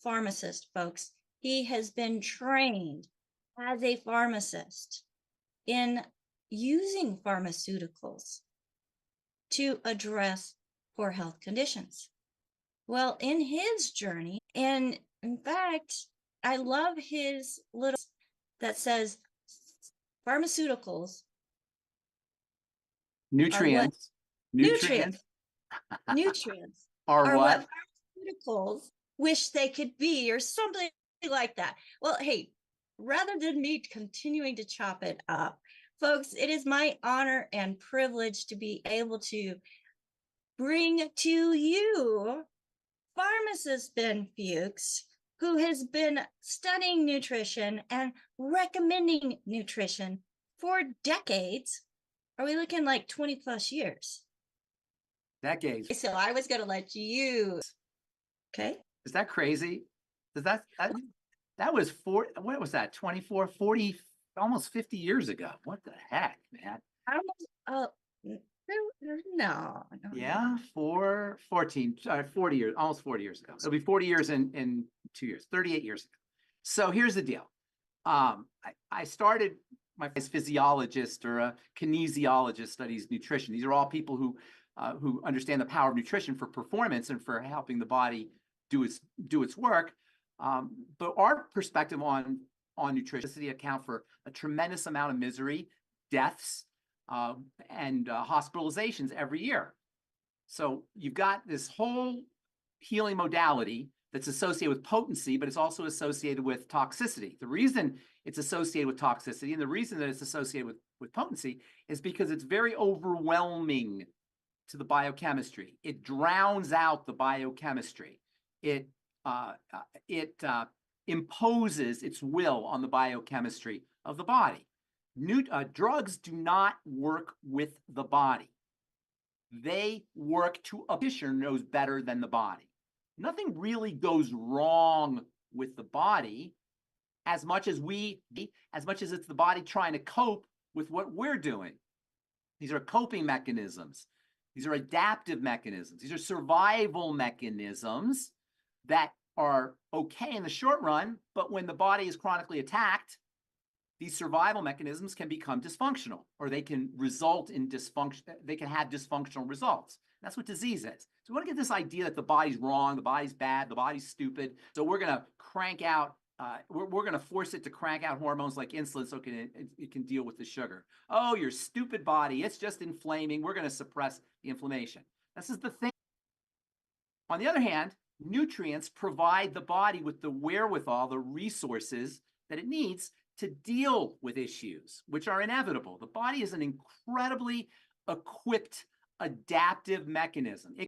pharmacist, folks. He has been trained as a pharmacist in using pharmaceuticals to address poor health conditions. Well, in his journey, and in fact, I love his little that says pharmaceuticals nutrients nutrients are what pharmaceuticals wish they could be, or something like that. Well, hey, rather than me continuing to chop it up, folks, it is my honor and privilege to be able to bring to you Pharmacist Ben Fuchs, who has been studying nutrition and recommending nutrition for decades. Are we looking like 20 plus years? decades. So I was going to let you. Okay. Is that crazy? Does that was what was that? 24, 40, almost 50 years ago. What the heck, man? No. Yeah, 14, 40 years, almost 40 years ago. It'll be 40 years in 2 years, 38 years ago. So here's the deal. I started my physiologist or a kinesiologist studies nutrition. These are all people who understand the power of nutrition for performance and for helping the body do its work. But our perspective on nutrition account for a tremendous amount of misery, deaths, and hospitalizations every year. So you've got this whole healing modality that's associated with potency, but it's also associated with toxicity. The reason it's associated with toxicity and the reason that it's associated with potency is because it's very overwhelming to the biochemistry. It drowns out the biochemistry. It imposes its will on the biochemistry of the body. Drugs do not work with the body. They work to a tissue knows better than the body. Nothing really goes wrong with the body as much as it's the body trying to cope with what we're doing. These are coping mechanisms. These are adaptive mechanisms. These are survival mechanisms that are okay in the short run, but when the body is chronically attacked, these survival mechanisms can become dysfunctional, or they can result in dysfunction. They can have dysfunctional results. That's what disease is. So we want to get this idea that the body's wrong, the body's bad, the body's stupid. So we're going to crank out, we're going to force it to crank out hormones like insulin so it can deal with the sugar. Oh, your stupid body, it's just inflaming. We're going to suppress the inflammation. This is the thing. On the other hand, nutrients provide the body with the wherewithal, the resources that it needs to deal with issues, which are inevitable. The body is an incredibly equipped, adaptive mechanism. It